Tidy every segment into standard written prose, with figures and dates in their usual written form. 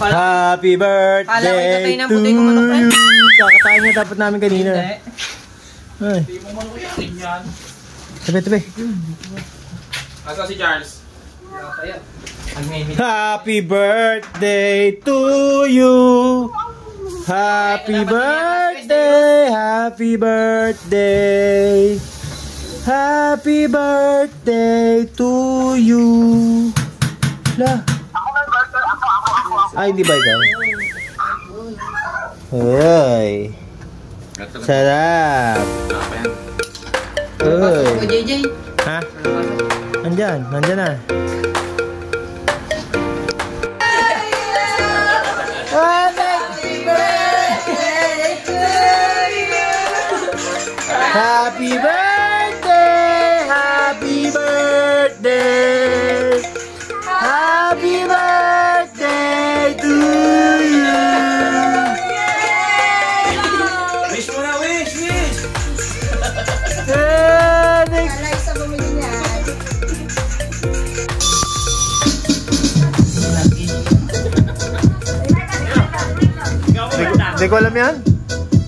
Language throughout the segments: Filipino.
Happy birthday to you. Kakatayin niya dapat namin kanina. Ay. Tabi. Asa si Charles? Happy birthday to you. Happy birthday. Happy birthday. Happy birthday to you. Lah. Ay, hindi ba ikaw? Ay. Sarap. Uy. Ha? Nandyan na. Happy birthday! Happy birthday! Happy birthday to you! Wish mo na, wish! Like sa bumili niya. Hindi ko alam yan.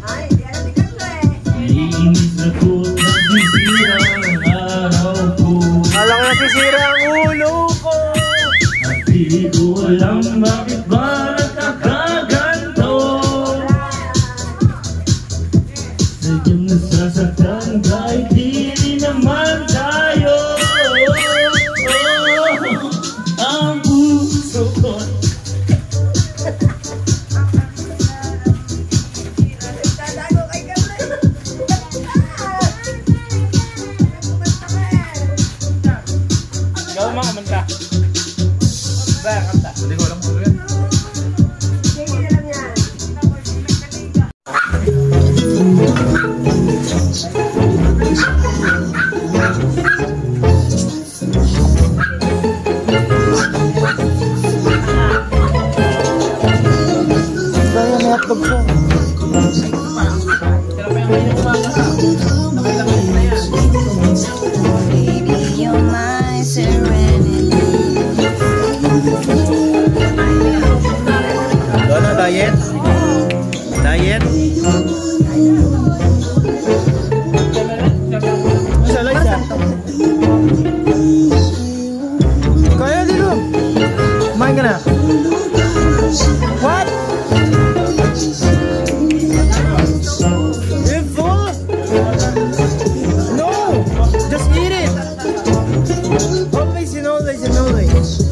Ay, hindi alam ni Carlo eh. Naiinis na po nagsisira ang araw ko. Alam ko nasisira ang ulo ko. At di ko alam bakit ba nagkakaganto. Sadyang nasasaktan kahit di naman tayo. Ang puso ko. Tatago kay Carlo. Ikaw mga kumanta. Ba, kanta. Hindi ko alam kung yan. Hindi alam yan. Kaya may hotdog ko. Baby, you're my serenity. Doon na, diet. Sa Liza. Kaya dito. Kumain ka na. What? You're full? No. Just eat it. Always and always and always.